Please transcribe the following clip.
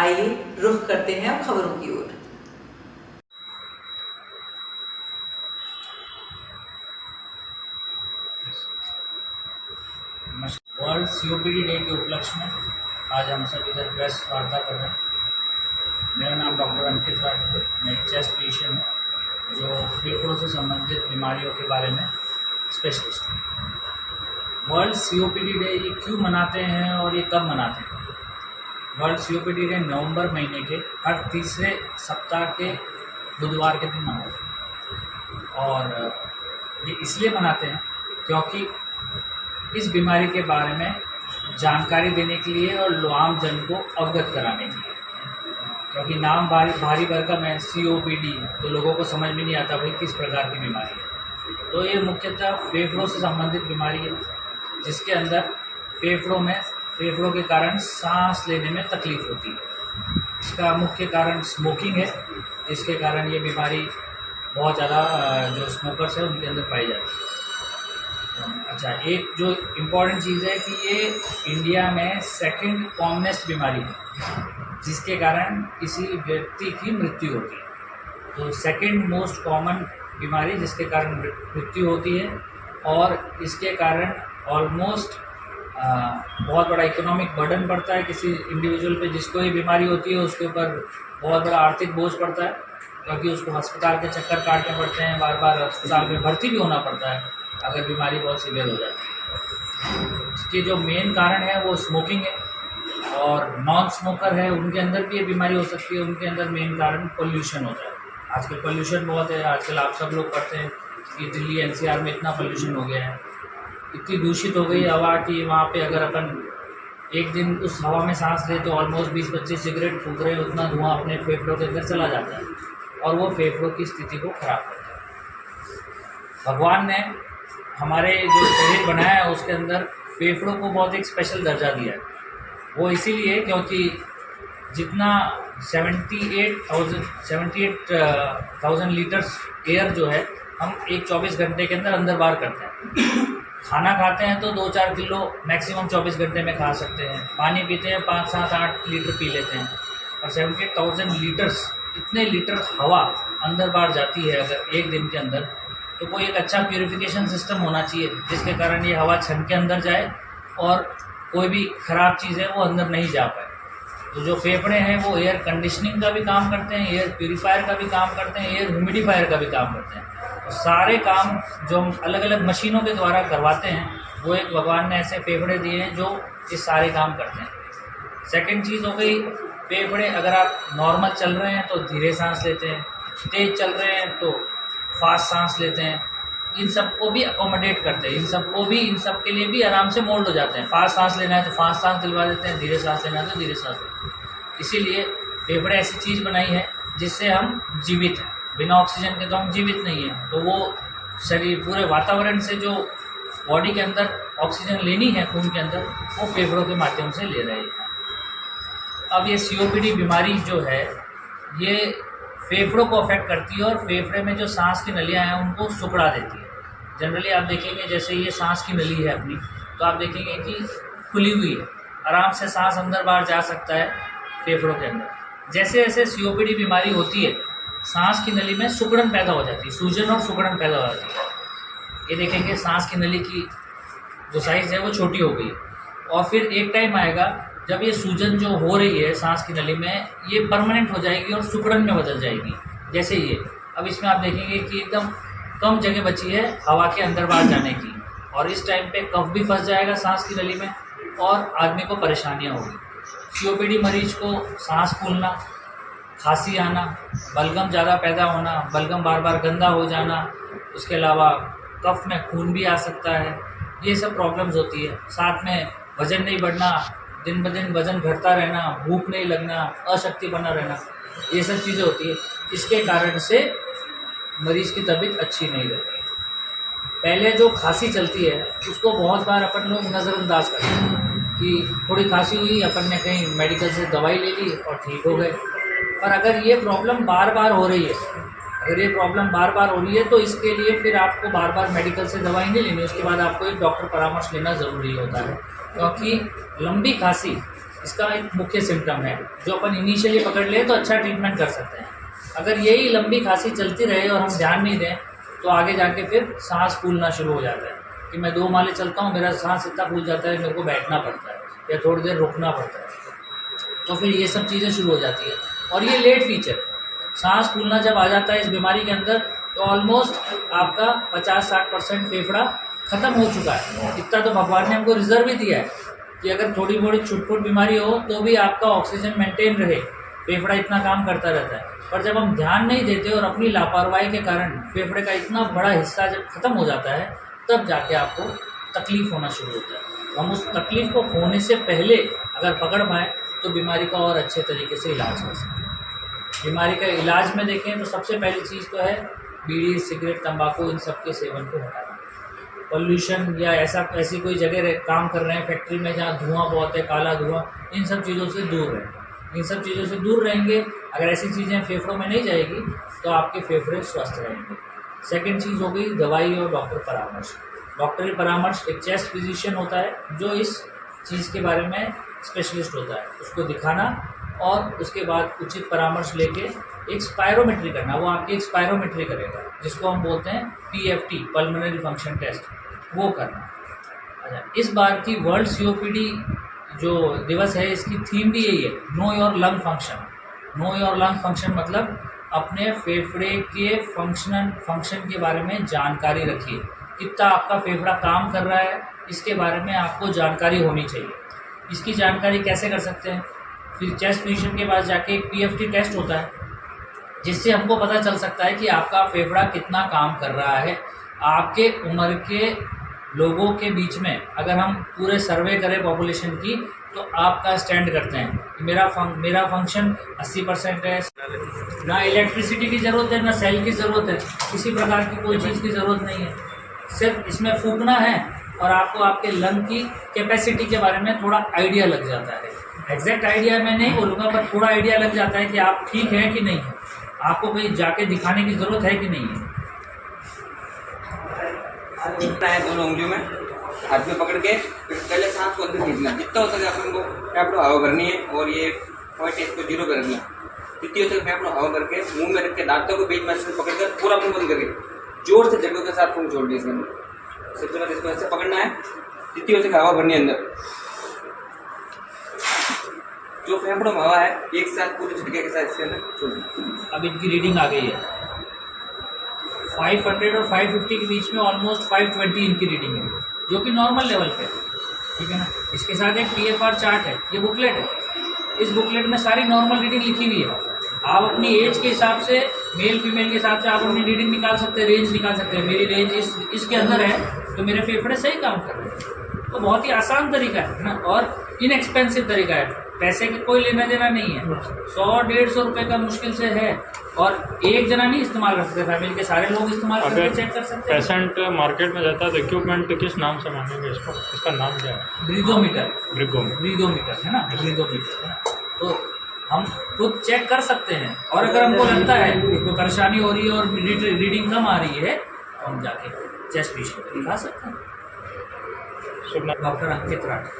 आइए रुख करते हैं अब खबरों की ओर। वर्ल्ड सीओपीडी डे के उपलक्ष्य में आज हम सब इधर प्रेस वार्ता कर रहे हैं। मेरा नाम डॉक्टर अंकित राज है। मैं एक चेस्ट फिजिशियन हूँ जो फेफड़ों से संबंधित बीमारियों के बारे में स्पेशलिस्ट हूँ। वर्ल्ड सीओपीडी डे ये क्यों मनाते हैं और ये कब मनाते हैं? वर्ल्ड सीओपीडी डे नवंबर महीने के हर तीसरे सप्ताह के बुधवार के दिन मनाते हैं और ये इसलिए मनाते हैं क्योंकि इस बीमारी के बारे में जानकारी देने के लिए और आम जन को अवगत कराने के लिए, क्योंकि नाम भारी भरकम है सीओपीडी, तो लोगों को समझ में नहीं आता भाई किस प्रकार की बीमारी है। तो ये मुख्यतः फेफड़ों से संबंधित बीमारी है जिसके अंदर फेफड़ों के कारण सांस लेने में तकलीफ होती है। इसका मुख्य कारण स्मोकिंग है, जिसके कारण ये बीमारी बहुत ज़्यादा जो स्मोकर्स है उनके अंदर पाई जाती है। अच्छा, एक जो इम्पॉर्टेंट चीज़ है कि ये इंडिया में सेकंड कॉमनेस्ट बीमारी है जिसके कारण किसी व्यक्ति की मृत्यु होती है। तो सेकंड मोस्ट कॉमन बीमारी जिसके कारण मृत्यु होती है और इसके कारण ऑलमोस्ट बहुत बड़ा इकोनॉमिक बर्डन पड़ता है किसी इंडिविजुअल पे। जिसको ये बीमारी होती है उसके ऊपर बहुत बड़ा आर्थिक बोझ पड़ता है, क्योंकि उसको अस्पताल के चक्कर काटने पड़ते हैं, बार बार अस्पताल में भर्ती भी होना पड़ता है अगर बीमारी बहुत सीवियर हो जाती है। इसके जो मेन कारण है वो स्मोकिंग है और नॉन स्मोकर है उनके अंदर भी ये बीमारी हो सकती है। उनके अंदर मेन कारण पोल्यूशन होता है। आजकल पोल्यूशन बहुत है। आजकल आप सब लोग पढ़ते हैं कि दिल्ली एनसीआर में इतना पोल्यूशन हो गया है, इतनी दूषित हो गई हवा कि वहाँ पे अगर अपन एक दिन उस हवा में सांस ले तो ऑलमोस्ट 20-25 सिगरेट फूक रहे हैं, उतना धुआं अपने फेफड़ों के अंदर चला जाता है और वो फेफड़ों की स्थिति को खराब करता है। भगवान ने हमारे जो शरीर बनाया है उसके अंदर फेफड़ों को बहुत एक स्पेशल दर्जा दिया है। वो इसीलिए क्योंकि जितना 78,000 लीटर्स एयर जो है हम एक 24 घंटे के अंदर बाहर करते हैं। खाना खाते हैं तो 2-4 किलो मैक्सिमम 24 घंटे में खा सकते हैं। पानी पीते हैं 5-7-8 लीटर पी लेते हैं और 78,000 लीटर्स, इतने लीटर हवा अंदर बाहर जाती है अगर एक दिन के अंदर, तो कोई एक अच्छा प्यूरिफिकेशन सिस्टम होना चाहिए जिसके कारण ये हवा छन के अंदर जाए और कोई भी ख़राब चीज़ है वो अंदर नहीं जा पाए। तो जो फेफड़े हैं वो एयर कंडीशनिंग का भी काम करते हैं, एयर प्यूरीफायर का भी काम करते हैं, एयर ह्यूमिडिफायर का भी काम करते हैं। तो सारे काम जो हम अलग अलग मशीनों के द्वारा करवाते हैं वो एक भगवान ने ऐसे फेफड़े दिए हैं जो ये सारे काम करते हैं। सेकेंड चीज़ हो गई फेफड़े। अगर आप नॉर्मल चल रहे हैं तो धीरे सांस लेते हैं, तेज़ चल रहे हैं तो फास्ट सांस लेते हैं। इन सबको भी अकोमोडेट करते हैं, इन सब के लिए भी आराम से मोल्ड हो जाते हैं। फास्ट सांस लेना है तो फास्ट सांस दिलवा देते हैं, धीरे सांस लेना है तो धीरे सांस लेते हैं। इसीलिए फेफड़े ऐसी चीज़ बनाई है जिससे हम जीवित हैं। बिना ऑक्सीजन के तो हम जीवित नहीं हैं। तो वो शरीर पूरे वातावरण से जो बॉडी के अंदर ऑक्सीजन लेनी है खून के अंदर, वो फेफड़ों के माध्यम से ले रहे हैं। अब ये सीओपीडी बीमारी जो है ये फेफड़ों को अफेक्ट करती है और फेफड़े में जो सांस की नलियां हैं उनको सिकुड़ा देती है। जनरली आप देखेंगे जैसे ये सांस की नली है अपनी, तो आप देखेंगे कि खुली हुई है, आराम से सांस अंदर बाहर जा सकता है फेफड़ों के अंदर। जैसे जैसे सीओपीडी बीमारी होती है सांस की नली में सिकुड़न पैदा हो जाती है, सूजन और सिकुड़न पैदा हो जाती है। ये देखेंगे सांस की नली की जो साइज़ है वो छोटी हो गई और फिर एक टाइम आएगा जब ये सूजन जो हो रही है सांस की नली में ये परमानेंट हो जाएगी और सिकुड़न में बदल जाएगी। जैसे ये अब इसमें आप देखेंगे कि एकदम कम जगह बची है हवा के अंदर बाहर जाने की और इस टाइम पे कफ भी फंस जाएगा सांस की नली में और आदमी को परेशानियां होगी। सीओपीडी मरीज को सांस फूलना, खांसी आना, बलगम ज़्यादा पैदा होना, बलगम बार बार गंदा हो जाना, उसके अलावा कफ में खून भी आ सकता है, ये सब प्रॉब्लम्स होती है। साथ में वज़न नहीं बढ़ना, दिन ब दिन वज़न घटता रहना, भूख नहीं लगना, अशक्ति बना रहना, ये सब चीज़ें होती है। इसके कारण से मरीज़ की तबीयत अच्छी नहीं रहती। पहले जो खांसी चलती है उसको बहुत बार अपन लोग नज़रअंदाज करते हैं कि थोड़ी खांसी हुई, अपन ने कहीं मेडिकल से दवाई ले ली और ठीक हो गए। पर अगर ये प्रॉब्लम बार बार हो रही है तो इसके लिए फिर आपको बार बार मेडिकल से दवाई नहीं लेनी, उसके बाद आपको एक डॉक्टर परामर्श लेना ज़रूरी होता है। क्योंकि लंबी खांसी इसका एक मुख्य सिम्टम है जो अपन इनिशियली पकड़ ले तो अच्छा ट्रीटमेंट कर सकते हैं। अगर यही लंबी खांसी चलती रहे और हम ध्यान नहीं दें तो आगे जाके फिर सांस फूलना शुरू हो जाता है कि मैं 2 माले चलता हूँ, मेरा सांस इतना फूल जाता है, मेरे को बैठना पड़ता है या थोड़ी देर रुकना पड़ता है, तो फिर ये सब चीज़ें शुरू हो जाती है। और ये लेट फीचर, सांस फूलना जब आ जाता है इस बीमारी के अंदर तो ऑलमोस्ट आपका 50-60% फेफड़ा ख़त्म हो चुका है। इतना तो भगवान ने हमको रिजर्व ही दिया है कि अगर थोड़ी मोड़ी छुटपुट बीमारी हो तो भी आपका ऑक्सीजन मेंटेन रहे, फेफड़ा इतना काम करता रहता है। पर जब हम ध्यान नहीं देते और अपनी लापरवाही के कारण फेफड़े का इतना बड़ा हिस्सा जब ख़त्म हो जाता है तब जाके आपको तकलीफ़ होना शुरू होता है। तो हम उस तकलीफ़ को होने से पहले अगर पकड़ पाएँ तो बीमारी का और अच्छे तरीके से इलाज कर सकते हैं। बीमारी का इलाज में देखें तो सबसे पहली चीज़ तो है बीड़ी, सिगरेट, तंबाकू, इन सब के सेवन को हटाना। पॉल्यूशन या ऐसी कोई जगह काम कर रहे हैं फैक्ट्री में जहाँ धुआं बहुत है, काला धुआं, इन सब चीज़ों से दूर रहें। इन सब चीज़ों से दूर रहेंगे, अगर ऐसी चीज़ें फेफड़ों में नहीं जाएगी तो आपके फेफड़े स्वस्थ रहेंगे। सेकंड चीज़ हो गई दवाई और डॉक्टर परामर्श। डॉक्टरी परामर्श, एक चेस्ट फिजिशियन होता है जो इस चीज़ के बारे में स्पेशलिस्ट होता है, उसको दिखाना और उसके बाद उचित परामर्श लेके एक स्पायरोमेट्री करना, वो आपकी एक स्पायरोमेट्री करेगा जिसको हम बोलते हैं PFT, पल्मोनरी फंक्शन टेस्ट, वो करना। अच्छा, इस बार की वर्ल्ड COPD जो दिवस है इसकी थीम भी यही है, know your lung function. Know your lung function मतलब अपने फेफड़े के फंक्शन के बारे में जानकारी रखिए, कितना आपका फेफड़ा काम कर रहा है इसके बारे में आपको जानकारी होनी चाहिए। इसकी जानकारी कैसे कर सकते हैं? फिर चेस्ट फिजिशियन के पास जाके एक PFT टेस्ट होता है जिससे हमको पता चल सकता है कि आपका फेफड़ा कितना काम कर रहा है। आपके उम्र के लोगों के बीच में अगर हम पूरे सर्वे करें पॉपुलेशन की तो आपका स्टैंड करते हैं कि मेरा फंक्शन 80% है, ना इलेक्ट्रिसिटी की ज़रूरत है, ना सेल की ज़रूरत है, किसी प्रकार की कोई चीज़ की ज़रूरत नहीं है, सिर्फ इसमें फूंकना है और आपको आपके लंग की कैपेसिटी के बारे में थोड़ा आइडिया लग जाता है। एग्जैक्ट आइडिया मैं नहीं बोलूँगा पर थोड़ा आइडिया लग जाता है कि आप ठीक हैं कि नहीं है, आपको कहीं जाके दिखाने की ज़रूरत है कि नहीं है। दोनों उंगलियों में हाथ में पकड़ के फिर पहले सांस को अंदर खींचना, जितना हो सके अपन को फेफड़ों हवा भरनी है और ये पॉइंट इसको 0 पे रखना। जितनी हो सके फेफड़ों हवा भर के मुंह में रख के दांतों को बीच में से पकड़ कर पूरा मुंह बंद करके जोर से झटकों के साथ फूंक छोड़ दिया इसके अंदर। सबसे पहले इसको ऐसे पकड़ना है, जितनी हो सके हवा भरनी है अंदर। जो फेफड़ों में हवा है एक साथ पूरे झटके के साथ इसके अंदर छोड़ दें। अब इनकी रीडिंग आ गई है 500 और 550 के बीच में, ऑलमोस्ट 520 इनकी रीडिंग है जो कि नॉर्मल लेवल पे है, ठीक है ना। इसके साथ एक PFR चार्ट है, ये बुकलेट है, इस बुकलेट में सारी नॉर्मल रीडिंग लिखी हुई है। आप अपनी एज के हिसाब से, मेल फीमेल के हिसाब से आप अपनी रीडिंग निकाल सकते हैं, रेंज निकाल सकते हैं। मेरी रेंज इसके अंदर है तो मेरे फेफड़े सही काम कर रहे हैं। तो बहुत ही आसान तरीका है ना और इनएक्सपेंसिव तरीका है, पैसे का कोई लेना देना नहीं है। 100-150 रुपये का मुश्किल से है और एक जना नहीं इस्तेमाल कर सकते, फैमिली के सारे लोग इस्तेमाल करके चेक कर सकते हैं। पेशेंट मार्केट में जाता है तो इक्विपमेंट किस नाम से मांगेंगे इसको? इसका नाम क्या है? ब्रीदोमीटर ब्रिगोमीटर है ना, ब्रीदोमीटर है ना। तो हम खुद चेक कर सकते हैं और अगर हमको लगता है कि कोई परेशानी हो रही है और रीडिंग कम आ रही है तो हम जाके चेस्ट फिजिशियन को दिखा सकते हैं। डॉक्टर अंकित राठी।